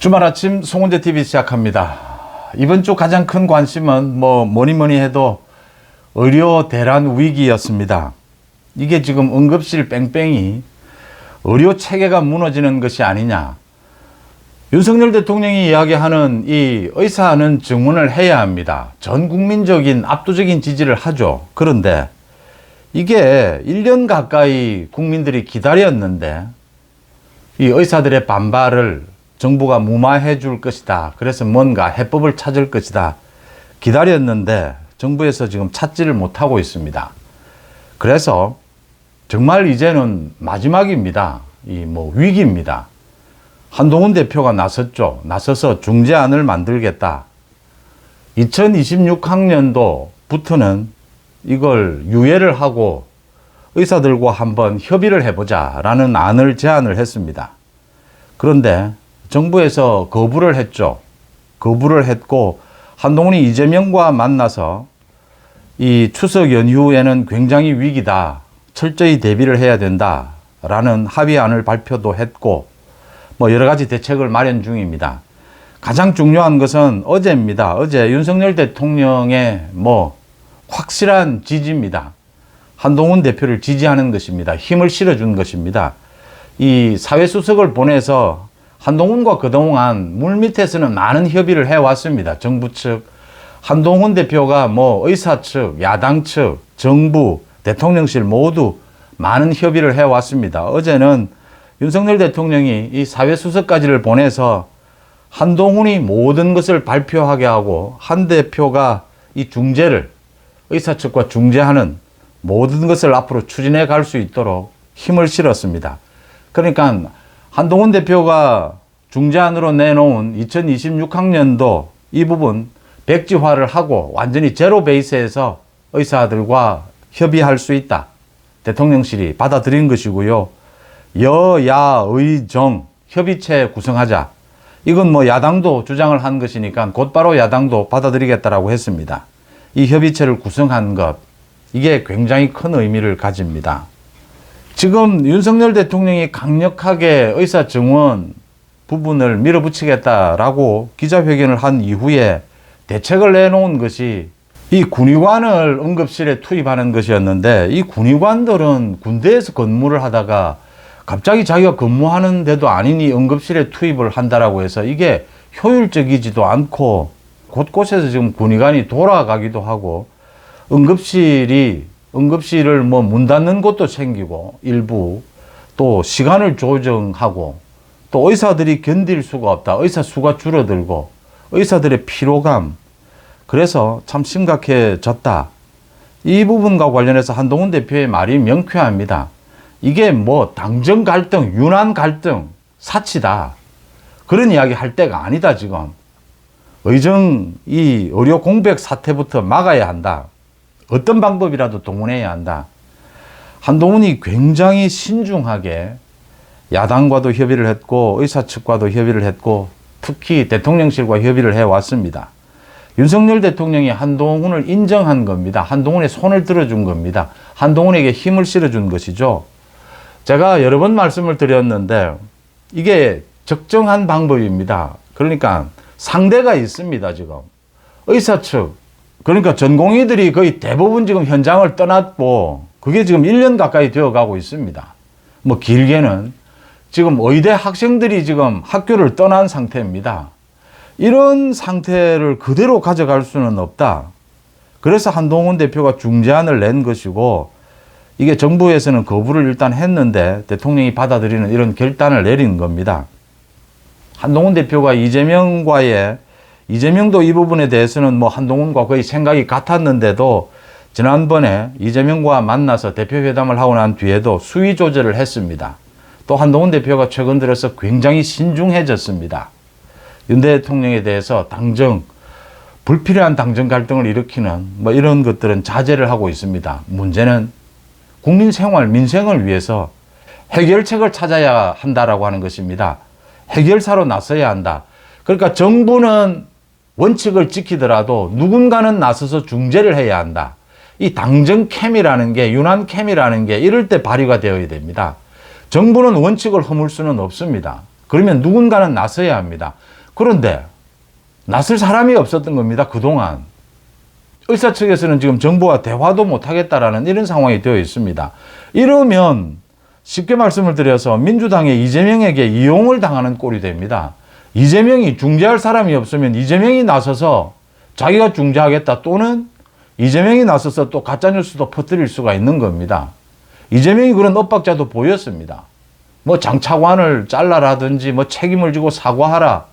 주말 아침 송은재 TV 시작합니다. 이번 주 가장 큰 관심은 뭐니 해도 의료 대란 위기였습니다. 이게 지금 응급실 뺑뺑이 의료 체계가 무너지는 것이 아니냐. 윤석열 대통령이 이야기하는 이 의사는 증언을 해야 합니다. 전 국민적인 압도적인 지지를 하죠. 그런데 이게 1년 가까이 국민들이 기다렸는데 이 의사들의 반발을 정부가 무마해 줄 것이다. 그래서 뭔가 해법을 찾을 것이다. 기다렸는데 정부에서 지금 찾지를 못하고 있습니다. 그래서 정말 이제는 마지막입니다. 위기입니다. 한동훈 대표가 나섰죠. 나서서 중재안을 만들겠다. 2026학년도부터는 이걸 유예를 하고 의사들과 한번 협의를 해보자라는 안을 제안을 했습니다. 그런데 정부에서 거부를 했죠. 거부를 했고 한동훈이 이재명과 만나서 이 추석 연휴에는 굉장히 위기다. 철저히 대비를 해야 된다라는 합의안을 발표도 했고 여러 가지 대책을 마련 중입니다. 가장 중요한 것은 어제입니다. 어제 윤석열 대통령의 확실한 지지입니다. 한동훈 대표를 지지하는 것입니다. 힘을 실어준 것입니다. 이 사회수석을 보내서 한동훈과 그동안 물밑에서는 많은 협의를 해왔습니다. 정부 측, 한동훈 대표가 의사 측, 야당 측, 정부, 대통령실 모두 많은 협의를 해왔습니다. 어제는 윤석열 대통령이 이 사회수석까지를 보내서 한동훈이 모든 것을 발표하게 하고 한 대표가 이 중재를, 의사 측과 중재하는 모든 것을 앞으로 추진해 갈 수 있도록 힘을 실었습니다. 그러니까 한동훈 대표가 중재안으로 내놓은 2026학년도 이 부분 백지화를 하고 완전히 제로 베이스에서 의사들과 협의할 수 있다. 대통령실이 받아들인 것이고요. 여야의정 협의체 구성하자. 이건 야당도 주장을 한 것이니까 곧바로 야당도 받아들이겠다라고 했습니다. 이 협의체를 구성한 것, 이게 굉장히 큰 의미를 가집니다. 지금 윤석열 대통령이 강력하게 의사 증언 부분을 밀어붙이겠다라고 기자회견을 한 이후에 대책을 내놓은 것이 이 군의관을 응급실에 투입하는 것이었는데 이 군의관들은 군대에서 근무를 하다가 갑자기 자기가 근무하는 데도 아니니 응급실에 투입을 한다라고 해서 이게 효율적이지도 않고 곳곳에서 지금 군의관이 돌아가기도 하고 응급실을 문 닫는 곳도 생기고 일부 또 시간을 조정하고 또 의사들이 견딜 수가 없다. 의사 수가 줄어들고 의사들의 피로감. 그래서 참 심각해졌다. 이 부분과 관련해서 한동훈 대표의 말이 명쾌합니다. 이게 당정 갈등, 윤한 갈등, 사치다. 그런 이야기 할 때가 아니다, 지금. 이 의료 공백 사태부터 막아야 한다. 어떤 방법이라도 동원해야 한다. 한동훈이 굉장히 신중하게 야당과도 협의를 했고 의사 측과도 협의를 했고 특히 대통령실과 협의를 해왔습니다. 윤석열 대통령이 한동훈을 인정한 겁니다. 한동훈의 손을 들어준 겁니다. 한동훈에게 힘을 실어준 것이죠. 제가 여러 번 말씀을 드렸는데 이게 적정한 방법입니다. 그러니까 상대가 있습니다. 지금 의사 측, 그러니까 전공의들이 거의 대부분 지금 현장을 떠났고 그게 지금 1년 가까이 되어 가고 있습니다. 길게는 지금 의대 학생들이 지금 학교를 떠난 상태입니다. 이런 상태를 그대로 가져갈 수는 없다. 그래서 한동훈 대표가 중재안을 낸 것이고 이게 정부에서는 거부를 일단 했는데 대통령이 받아들이는 이런 결단을 내린 겁니다. 한동훈 대표가 이재명도 이 부분에 대해서는 한동훈과 거의 생각이 같았는데도 지난번에 이재명과 만나서 대표회담을 하고 난 뒤에도 수위 조절을 했습니다. 또 한동훈 대표가 최근 들어서 굉장히 신중해졌습니다. 윤 대통령에 대해서 불필요한 당정 갈등을 일으키는 이런 것들은 자제를 하고 있습니다. 문제는 국민 생활, 민생을 위해서 해결책을 찾아야 한다라고 하는 것입니다. 해결사로 나서야 한다. 그러니까 정부는 원칙을 지키더라도 누군가는 나서서 중재를 해야 한다. 이 당정 캠이라는 게, 윤한 캠이라는 게 이럴 때 발휘가 되어야 됩니다. 정부는 원칙을 허물 수는 없습니다. 그러면 누군가는 나서야 합니다. 그런데 나설 사람이 없었던 겁니다. 그동안. 의사 측에서는 지금 정부와 대화도 못하겠다라는 이런 상황이 되어 있습니다. 이러면 쉽게 말씀을 드려서 민주당의 이재명에게 이용을 당하는 꼴이 됩니다. 이재명이 중재할 사람이 없으면 이재명이 나서서 자기가 중재하겠다, 또는 이재명이 나서서 또 가짜뉴스도 퍼뜨릴 수가 있는 겁니다. 이재명이 그런 엇박자도 보였습니다. 뭐 장차관을 잘라라든지 뭐 책임을 지고 사과하라.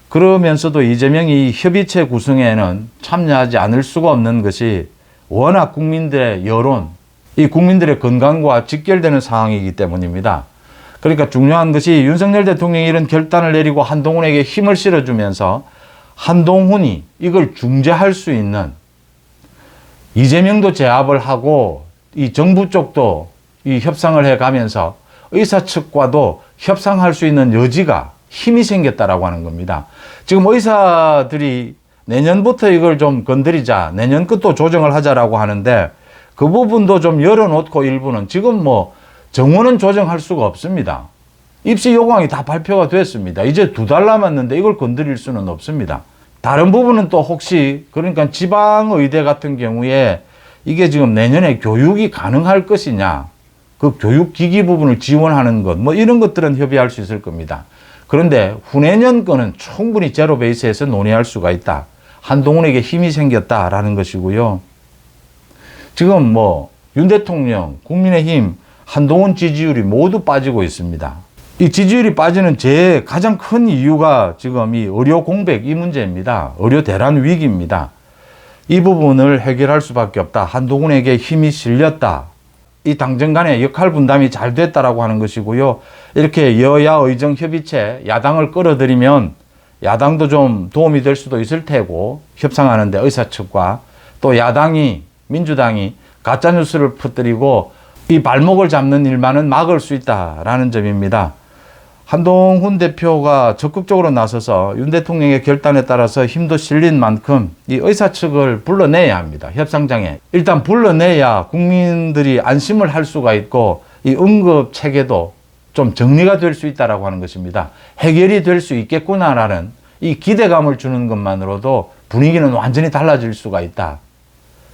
그러면서도 이재명이 협의체 구성에는 참여하지 않을 수가 없는 것이 워낙 국민들의 여론, 이 국민들의 건강과 직결되는 상황이기 때문입니다. 그러니까 중요한 것이 윤석열 대통령이 이런 결단을 내리고 한동훈에게 힘을 실어주면서 한동훈이 이걸 중재할 수 있는, 이재명도 제압을 하고 이 정부 쪽도 이 협상을 해가면서 의사 측과도 협상할 수 있는 여지가, 힘이 생겼다라고 하는 겁니다. 지금 의사들이 내년부터 이걸 좀 건드리자, 내년 끝도 조정을 하자라고 하는데 그 부분도 좀 열어놓고 일부는 지금 뭐 정원은 조정할 수가 없습니다. 입시 요강이 다 발표가 됐습니다. 이제 2달 남았는데 이걸 건드릴 수는 없습니다. 다른 부분은 또 혹시, 그러니까 지방의대 같은 경우에 이게 지금 내년에 교육이 가능할 것이냐, 그 교육기기 부분을 지원하는 것, 뭐 이런 것들은 협의할 수 있을 겁니다. 그런데 후내년 거는 충분히 제로 베이스에서 논의할 수가 있다. 한동훈에게 힘이 생겼다라는 것이고요. 지금 뭐 윤 대통령, 국민의힘, 한동훈 지지율이 모두 빠지고 있습니다. 이 지지율이 빠지는 가장 큰 이유가 지금 이 의료 공백, 이 문제입니다. 의료 대란 위기입니다. 이 부분을 해결할 수밖에 없다. 한동훈에게 힘이 실렸다. 이 당정 간의 역할 분담이 잘 됐다라고 하는 것이고요. 이렇게 여야 의정 협의체, 야당을 끌어들이면 야당도 좀 도움이 될 수도 있을 테고, 협상하는데 의사 측과 또 야당이, 민주당이 가짜뉴스를 퍼뜨리고 이 발목을 잡는 일만은 막을 수 있다라는 점입니다. 한동훈 대표가 적극적으로 나서서 윤 대통령의 결단에 따라서 힘도 실린 만큼 이 의사 측을 불러내야 합니다. 협상장에. 일단 불러내야 국민들이 안심을 할 수가 있고 이 응급 체계도 좀 정리가 될 수 있다라고 하는 것입니다. 해결이 될 수 있겠구나라는 이 기대감을 주는 것만으로도 분위기는 완전히 달라질 수가 있다.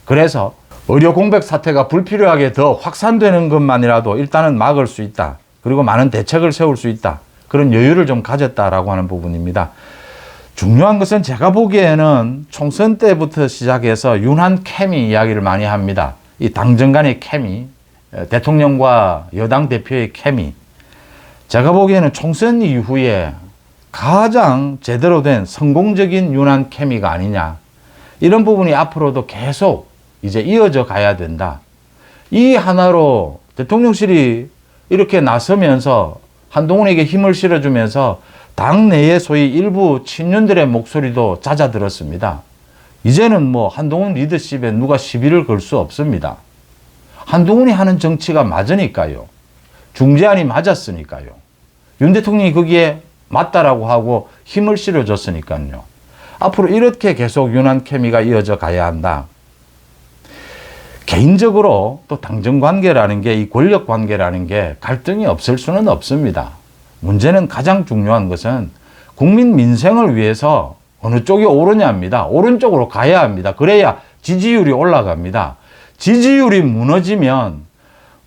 그래서 의료 공백 사태가 불필요하게 더 확산되는 것만이라도 일단은 막을 수 있다. 그리고 많은 대책을 세울 수 있다. 그런 여유를 좀 가졌다라고 하는 부분입니다. 중요한 것은 제가 보기에는 총선 때부터 시작해서 윤한 케미 이야기를 많이 합니다. 이 당정 간의 케미, 대통령과 여당 대표의 케미. 제가 보기에는 총선 이후에 가장 제대로 된 성공적인 윤한 케미가 아니냐. 이런 부분이 앞으로도 계속 이제 이어져 가야 된다. 이 하나로 대통령실이 이렇게 나서면서 한동훈에게 힘을 실어주면서 당내의 소위 일부 친윤들의 목소리도 잦아들었습니다. 이제는 뭐 한동훈 리더십에 누가 시비를 걸 수 없습니다. 한동훈이 하는 정치가 맞으니까요. 중재안이 맞았으니까요. 윤 대통령이 거기에 맞다라고 하고 힘을 실어줬으니까요. 앞으로 이렇게 계속 윤한 케미가 이어져 가야 한다. 개인적으로 또 당정 관계라는 게, 이 권력 관계라는 게 갈등이 없을 수는 없습니다. 문제는, 가장 중요한 것은 국민 민생을 위해서 어느 쪽이 옳으냐입니다. 오른쪽으로 가야 합니다. 그래야 지지율이 올라갑니다. 지지율이 무너지면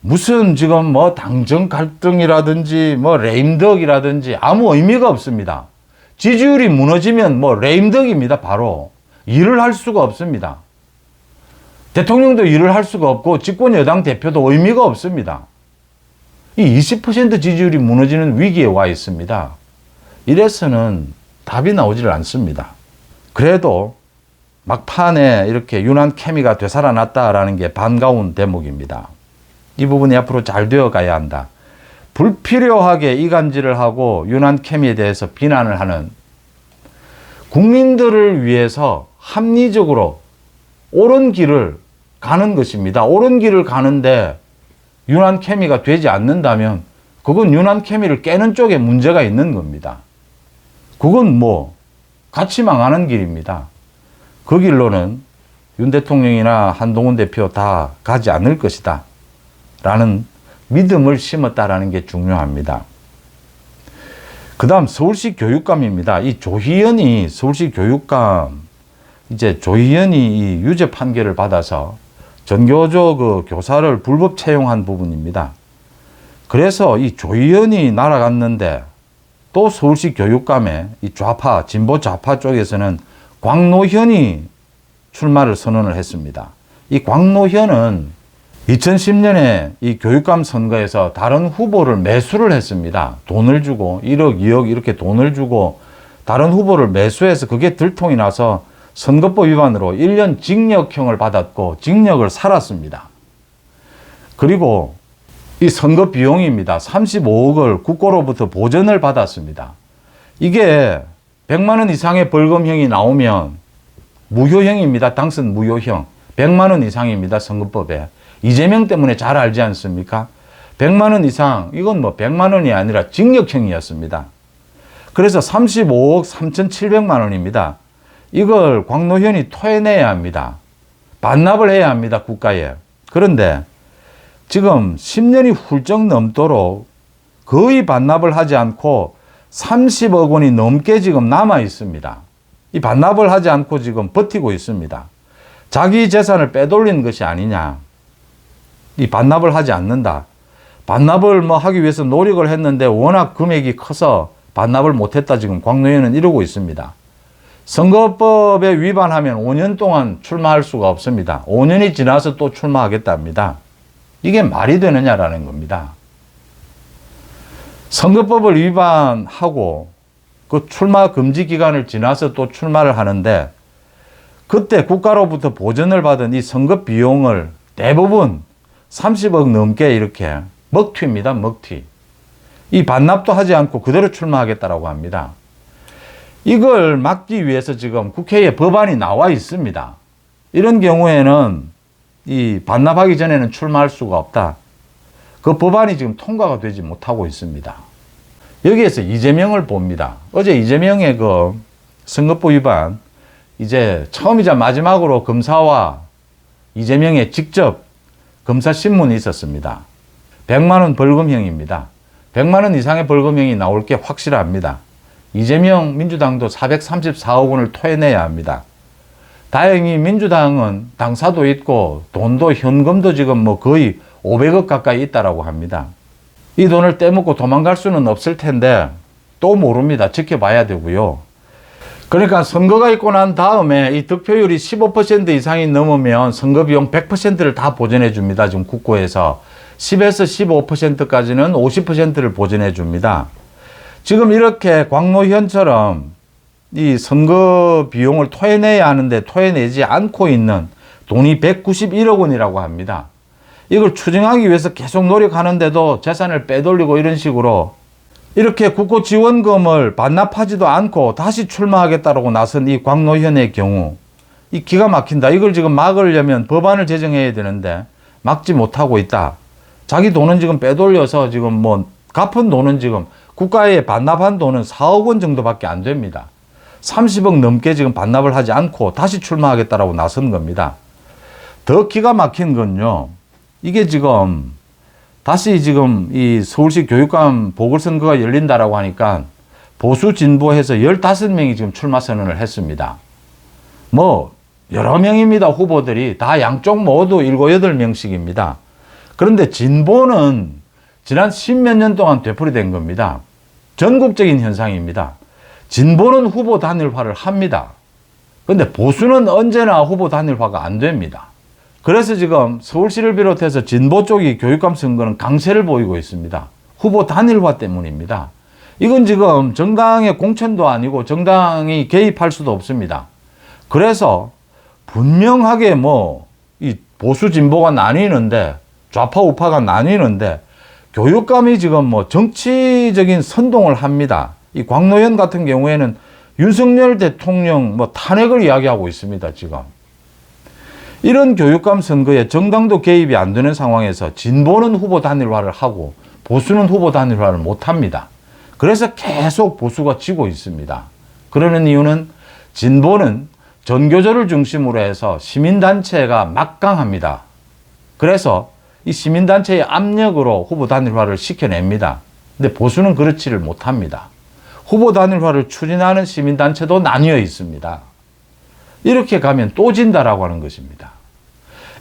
무슨 지금 뭐 당정 갈등이라든지 뭐 레임덕이라든지 아무 의미가 없습니다. 지지율이 무너지면 뭐 레임덕입니다. 바로 일을 할 수가 없습니다. 대통령도 일을 할 수가 없고 집권 여당 대표도 의미가 없습니다. 이 20% 지지율이 무너지는 위기에 와 있습니다. 이래서는 답이 나오질 않습니다. 그래도 막판에 이렇게 윤한 케미가 되살아났다라는 게 반가운 대목입니다. 이 부분이 앞으로 잘 되어 가야 한다. 불필요하게 이간질을 하고 윤한 케미에 대해서 비난을 하는, 국민들을 위해서 합리적으로 옳은 길을 가는 것입니다. 옳은 길을 가는데 윤한 케미가 되지 않는다면 그건 윤한 케미를 깨는 쪽에 문제가 있는 겁니다. 그건 뭐 같이 망하는 길입니다. 그 길로는 윤 대통령이나 한동훈 대표 다 가지 않을 것이다 라는 믿음을 심었다라는 게 중요합니다. 그다음 서울시 교육감입니다. 이 조희연이 서울시 교육감, 이제 조희연이 이 유죄 판결을 받아서 전교조 그 교사를 불법 채용한 부분입니다. 그래서 이 조희연이 날아갔는데 또 서울시 교육감의 이 좌파, 진보 좌파 쪽에서는 광노현이 출마를 선언을 했습니다. 이 광노현은 2010년에 이 교육감 선거에서 다른 후보를 매수를 했습니다. 돈을 주고 1억, 2억 이렇게 돈을 주고 다른 후보를 매수해서 그게 들통이 나서 선거법 위반으로 1년 징역형을 받았고 징역을 살았습니다. 그리고 이 선거 비용입니다. 35억을 국고로부터 보전을 받았습니다. 이게 100만 원 이상의 벌금형이 나오면 무효형입니다. 당선 무효형. 100만 원 이상입니다. 선거법에. 이재명 때문에 잘 알지 않습니까? 100만 원 이상, 이건 뭐 100만 원이 아니라 징역형이었습니다. 그래서 35억 3,700만 원입니다. 이걸 광노현이 토해내야 합니다. 반납을 해야 합니다. 국가에. 그런데 지금 10년이 훌쩍 넘도록 거의 반납을 하지 않고 30억 원이 넘게 지금 남아 있습니다. 이 반납을 하지 않고 지금 버티고 있습니다. 자기 재산을 빼돌린 것이 아니냐. 이 반납을 하지 않는다. 반납을 뭐 하기 위해서 노력을 했는데 워낙 금액이 커서 반납을 못했다. 지금 광노현은 이러고 있습니다. 선거법에 위반하면 5년 동안 출마할 수가 없습니다. 5년이 지나서 또 출마하겠답니다. 이게 말이 되느냐라는 겁니다. 선거법을 위반하고 그 출마 금지 기간을 지나서 또 출마를 하는데 그때 국가로부터 보전을 받은 이 선거 비용을 대부분 30억 넘게 이렇게 먹튀입니다. 먹튀. 이 반납도 하지 않고 그대로 출마하겠다라고 합니다. 이걸 막기 위해서 지금 국회에 법안이 나와 있습니다. 이런 경우에는 이 반납하기 전에는 출마할 수가 없다. 그 법안이 지금 통과가 되지 못하고 있습니다. 여기에서 이재명을 봅니다. 어제 이재명의 그 선거법 위반, 이제 처음이자 마지막으로 검사와 이재명의 직접 검사 신문이 있었습니다. 100만 원 벌금형입니다. 100만 원 이상의 벌금형이 나올 게 확실합니다. 이재명 민주당도 434억 원을 토해내야 합니다. 다행히 민주당은 당사도 있고 돈도 현금도 지금 뭐 거의 500억 가까이 있다라고 합니다. 이 돈을 떼먹고 도망갈 수는 없을 텐데 또 모릅니다. 지켜봐야 되고요. 그러니까 선거가 있고 난 다음에 이 득표율이 15% 이상이 넘으면 선거비용 100%를 다 보전해 줍니다. 지금 국고에서 10에서 15%까지는 50%를 보전해 줍니다. 지금 이렇게 광노현처럼 이 선거 비용을 토해내야 하는데 토해내지 않고 있는 돈이 191억 원이라고 합니다. 이걸 추징하기 위해서 계속 노력하는데도 재산을 빼돌리고 이런 식으로 이렇게 국고 지원금을 반납하지도 않고 다시 출마하겠다고 나선 이 광노현의 경우 이 기가 막힌다. 이걸 지금 막으려면 법안을 제정해야 되는데 막지 못하고 있다. 자기 돈은 지금 빼돌려서 지금 뭐 갚은 돈은 지금 국가에 반납한 돈은 4억 원 정도밖에 안 됩니다. 30억 넘게 지금 반납을 하지 않고 다시 출마하겠다라고 나선 겁니다. 더 기가 막힌 건요. 이게 지금 다시 지금 이 서울시 교육감 보궐선거가 열린다라고 하니까 보수 진보해서 15명이 지금 출마 선언을 했습니다. 뭐 여러 명입니다. 후보들이 다 양쪽 모두 7, 8명씩입니다. 그런데 진보는 지난 10몇 년 동안 되풀이된 겁니다. 전국적인 현상입니다. 진보는 후보 단일화를 합니다. 그런데 보수는 언제나 후보 단일화가 안 됩니다. 그래서 지금 서울시를 비롯해서 진보 쪽이 교육감 선거는 강세를 보이고 있습니다. 후보 단일화 때문입니다. 이건 지금 정당의 공천도 아니고 정당이 개입할 수도 없습니다. 그래서 분명하게 뭐 이 보수 진보가 나뉘는데 좌파 우파가 나뉘는데 교육감이 지금 뭐 정치적인 선동을 합니다. 이 광노현 같은 경우에는 윤석열 대통령 뭐 탄핵을 이야기하고 있습니다. 지금 이런 교육감 선거에 정당도 개입이 안 되는 상황에서 진보는 후보 단일화를 하고 보수는 후보 단일화를 못 합니다. 그래서 계속 보수가 지고 있습니다. 그러는 이유는 진보는 전교조를 중심으로 해서 시민단체가 막강합니다. 그래서 이 시민단체의 압력으로 후보 단일화를 시켜냅니다. 근데 보수는 그렇지를 못합니다. 후보 단일화를 추진하는 시민단체도 나뉘어 있습니다. 이렇게 가면 또 진다라고 하는 것입니다.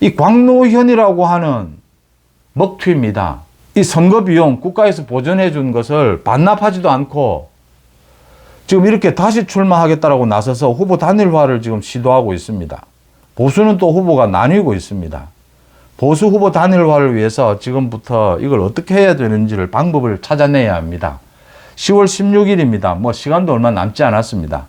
이 광노현이라고 하는 먹튀입니다. 이 선거 비용 국가에서 보전해 준 것을 반납하지도 않고 지금 이렇게 다시 출마하겠다라고 나서서 후보 단일화를 지금 시도하고 있습니다. 보수는 또 후보가 나뉘고 있습니다. 보수 후보 단일화를 위해서 지금부터 이걸 어떻게 해야 되는지를 방법을 찾아내야 합니다. 10월 16일입니다. 뭐 시간도 얼마 남지 않았습니다.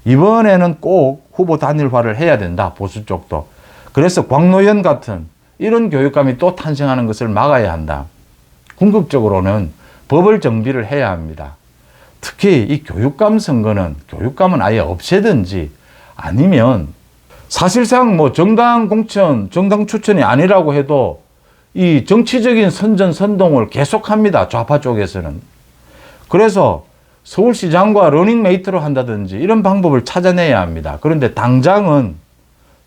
이번에는 꼭 후보 단일화를 해야 된다. 보수 쪽도. 그래서 광노현 같은 이런 교육감이 또 탄생하는 것을 막아야 한다. 궁극적으로는 법을 정비를 해야 합니다. 특히 이 교육감 선거는 교육감은 아예 없애든지 아니면 사실상 뭐 정당 공천, 정당 추천이 아니라고 해도 이 정치적인 선전선동을 계속합니다. 좌파 쪽에서는. 그래서 서울시장과 러닝메이트로 한다든지 이런 방법을 찾아내야 합니다. 그런데 당장은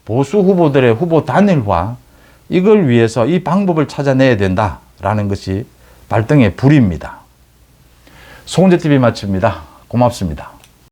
보수 후보들의 후보 단일화, 이걸 위해서 이 방법을 찾아내야 된다라는 것이 발등의 불입니다. 송은재TV 마칩니다. 고맙습니다.